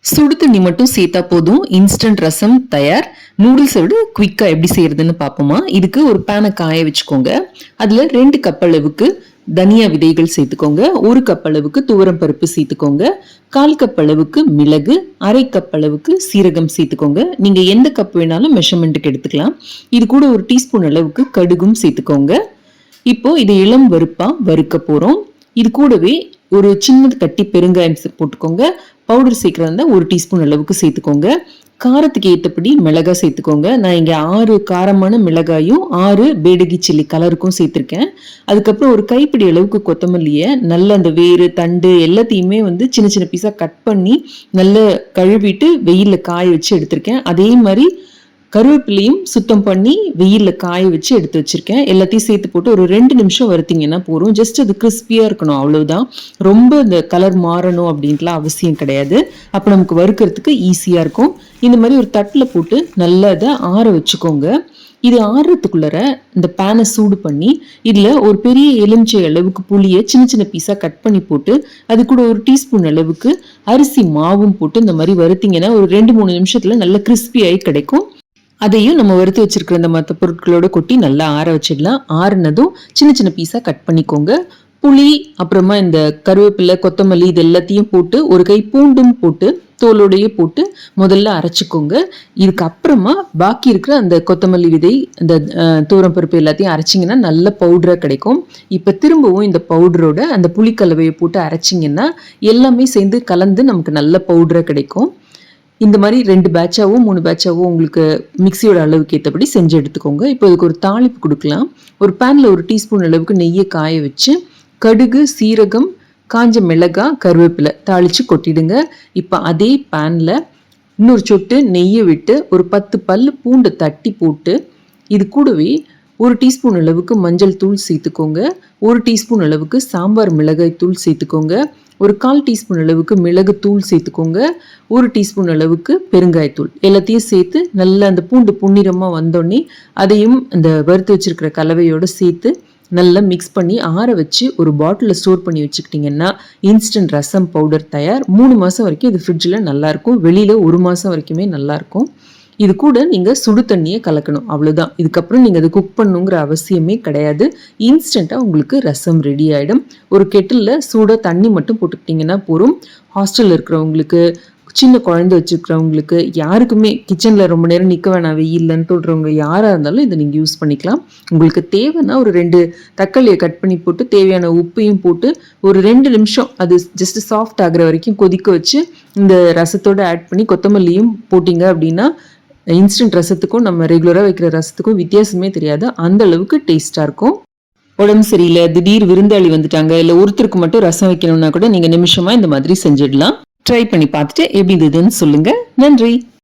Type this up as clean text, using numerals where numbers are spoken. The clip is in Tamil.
சுடு தண்ணி மட்டும் சேர்த்தா போதும், இன்ஸ்டன்ட் ரசம் தயார். நூடுல்ஸை விட குவிக்கா எப்படி செய்யறதுன்னு பார்ப்போமா. இதுக்கு ஒரு பேனை காய வச்சுக்கோங்க. அதுல 2 கப் அளவுக்கு தனியா விதைகள் சேர்த்துக்கோங்க. 1 கப் அளவுக்கு துவரம் பருப்பு சேர்த்துக்கோங்க. 1/4 கப் அளவுக்கு மிளகு, 1/2 கப் அளவுக்கு சீரகம் சேர்த்துக்கோங்க. நீங்க எந்த கப் வேணாலும் மெஷர்மெண்ட்டுக்கு எடுத்துக்கலாம். இது கூட 1 டீஸ்பூன் அளவுக்கு கடுகும் சேர்த்துக்கோங்க. இப்போ இதை இளம் வறுப்பா வறுக்க போறோம். இது கூடவே ஒரு சின்ன கட்டி பெருங்காயம் போட்டுக்கோங்க. பவுடர் சேர்க்கறதா 1 டீஸ்பூன் அளவுக்கு சேர்த்துக்கோங்க. காரத்துக்கு ஏற்றபடி மிளகாய் சேர்த்துக்கோங்க. நான் இங்கே 6 காரமான மிளகாயும் 6 பேடகி சில்லி கலருக்கும் சேர்த்துருக்கேன். அதுக்கப்புறம் ஒரு கைப்பிடி அளவுக்கு கொத்தமல்லியை நல்ல அந்த வேறு தண்டு எல்லாத்தையுமே சின்ன சின்ன பீஸாக கட் பண்ணி நல்லா கழுவிட்டு வெயிலில் காய வச்சு எடுத்திருக்கேன். அதே மாதிரி கருவேப்பிலையும் சுத்தம் பண்ணி வெயிலில் காய வச்சு எடுத்து வச்சிருக்கேன். எல்லாத்தையும் சேர்த்து போட்டு ஒரு 2 நிமிஷம் வறுத்தீங்கன்னா போதும். ஜஸ்ட் அது கிறிஸ்பியாக இருக்கணும், அவ்வளவுதான். ரொம்ப இந்த கலர் மாறணும் அப்படின்ட்டுலாம் அவசியம் கிடையாது. அப்போ நமக்கு வறுக்கிறதுக்கு ஈஸியாக இருக்கும். இந்த மாதிரி ஒரு தட்டில் போட்டு நல்லா இதை ஆற வச்சுக்கோங்க. இது ஆறுறதுக்குள்ளர இந்த பேனை சூடு பண்ணி இதில் ஒரு பெரிய எலுமிச்சை அளவுக்கு புளியை சின்ன சின்ன பீஸாக கட் பண்ணி போட்டு அது கூட 1 டீஸ்பூன் அளவுக்கு அரிசி மாவும் போட்டு இந்த மாதிரி வறுத்தீங்கன்னா ஒரு 2-3 நிமிஷத்துல நல்ல கிறிஸ்பியாகி கிடைக்கும். அதையும் நம்ம வறுத்து வச்சிருக்கிற இந்த மற்ற பொருட்களோட கொட்டி நல்லா ஆற வச்சிடலாம். ஆறுனதும் சின்ன சின்ன பீஸா கட் பண்ணிக்கோங்க. புளி, அப்புறமா இந்த கருவேப்பிலை, கொத்தமல்லி இது எல்லாத்தையும் போட்டு ஒரு கை பூண்டும் போட்டு தோலோடையே போட்டு முதல்ல அரைச்சிக்கோங்க. இதுக்கப்புறமா பாக்கி இருக்கிற அந்த கொத்தமல்லி விதை, அந்த தூரம் பருப்பு எல்லாத்தையும் அரைச்சிங்கன்னா நல்ல பவுடராக கிடைக்கும். இப்போ திரும்பவும் இந்த பவுடரோட அந்த புளிக்கலவையை போட்டு அரைச்சிங்கன்னா எல்லாமே சேர்ந்து கலந்து நமக்கு நல்ல பவுடராக கிடைக்கும். இந்த மாதிரி 2 பேட்சாவோ 3 பேட்சாவோ உங்களுக்கு மிக்சியோட அளவுக்கு ஏற்றபடி செஞ்சு எடுத்துக்கோங்க. இப்போ இதுக்கு ஒரு தாளிப்பு கொடுக்கலாம். ஒரு பேனில் 1 டீஸ்பூன் அளவுக்கு நெய்யை காய வச்சு கடுகு, சீரகம், காஞ்ச மிளகாய், கருவேப்பிலை தாளித்து கொட்டிடுங்க. இப்போ அதே பேனில் இன்னொரு சொட்டு நெய்யை விட்டு ஒரு 10 பல் பூண்டை தட்டி போட்டு இது கூடவே 1 டீஸ்பூன் அளவுக்கு மஞ்சள் தூள் சேர்த்துக்கோங்க. 1 டீஸ்பூன் அளவுக்கு சாம்பார் மிளகாய் தூள் சேர்த்துக்கோங்க. ஒரு 1/4 டீஸ்பூன் அளவுக்கு மிளகு தூள் சேர்த்துக்கோங்க. 1 டீஸ்பூன் அளவுக்கு பெருங்காயத்தூள் எல்லாத்தையும் சேர்த்து நல்லா அந்த பூண்டு பொன்னிறமாக வந்தோடனே அதையும் அந்த வறுத்து வச்சிருக்கிற கலவையோடு சேர்த்து நல்லா மிக்ஸ் பண்ணி ஆற வச்சு ஒரு பாட்டிலில் ஸ்டோர் பண்ணி வச்சுக்கிட்டிங்கன்னா இன்ஸ்டன்ட் ரசம் பவுடர் தயார். 3 மாதம் வரைக்கும் இது ஃப்ரிட்ஜில் நல்லாயிருக்கும். வெளியில் 1 மாதம் வரைக்குமே நல்லாயிருக்கும். இது கூட நீங்கள் சுடு தண்ணியை கலக்கணும், அவ்வளோதான். இதுக்கப்புறம் நீங்கள் அதை குக் பண்ணுங்கிற அவசியமே கிடையாது. இன்ஸ்டண்ட்டாக உங்களுக்கு ரசம் ரெடி ஆகிடும். ஒரு கெட்டிலில் சூடாக தண்ணி மட்டும் போட்டுக்கிட்டிங்கன்னா போதும். ஹாஸ்டலில் இருக்கிறவங்களுக்கு, சின்ன குழந்தை வச்சுருக்கிறவங்களுக்கு, யாருக்குமே கிச்சனில் ரொம்ப நேரம் நிற்க வேணாம் வெயில்லன்னு சொல்கிறவங்க யாராக இருந்தாலும் இதை நீங்கள் யூஸ் பண்ணிக்கலாம். உங்களுக்கு தேவைன்னா ஒரு 2 தக்காளியை கட் பண்ணி போட்டு தேவையான உப்பையும் போட்டு ஒரு 2 நிமிஷம் அது ஜஸ்ட் சாஃப்ட் ஆகிற வரைக்கும் கொதிக்க வச்சு இந்த ரசத்தோடு ஆட் பண்ணி கொத்தமல்லியும் போட்டிங்க அப்படின்னா இன்ஸ்டன்ட் ரசத்துக்கும் நம்ம ரெகுலராக வைக்கிற ரசத்துக்கும் வித்தியாசமே தெரியாது. அந்த அளவுக்கு டேஸ்ட்டாக இருக்கும். உடம்பு சரியில்லை, திடீர் விருந்தாளி வந்துட்டாங்க, இல்லை ஒருத்தருக்கு மட்டும் ரசம் வைக்கணும்னா கூட நீங்கள் நிமிஷமாக இந்த மாதிரி செஞ்சிடலாம். ட்ரை பண்ணி பார்த்துட்டு எப்படி இருந்ததுன்னு சொல்லுங்கள். நன்றி.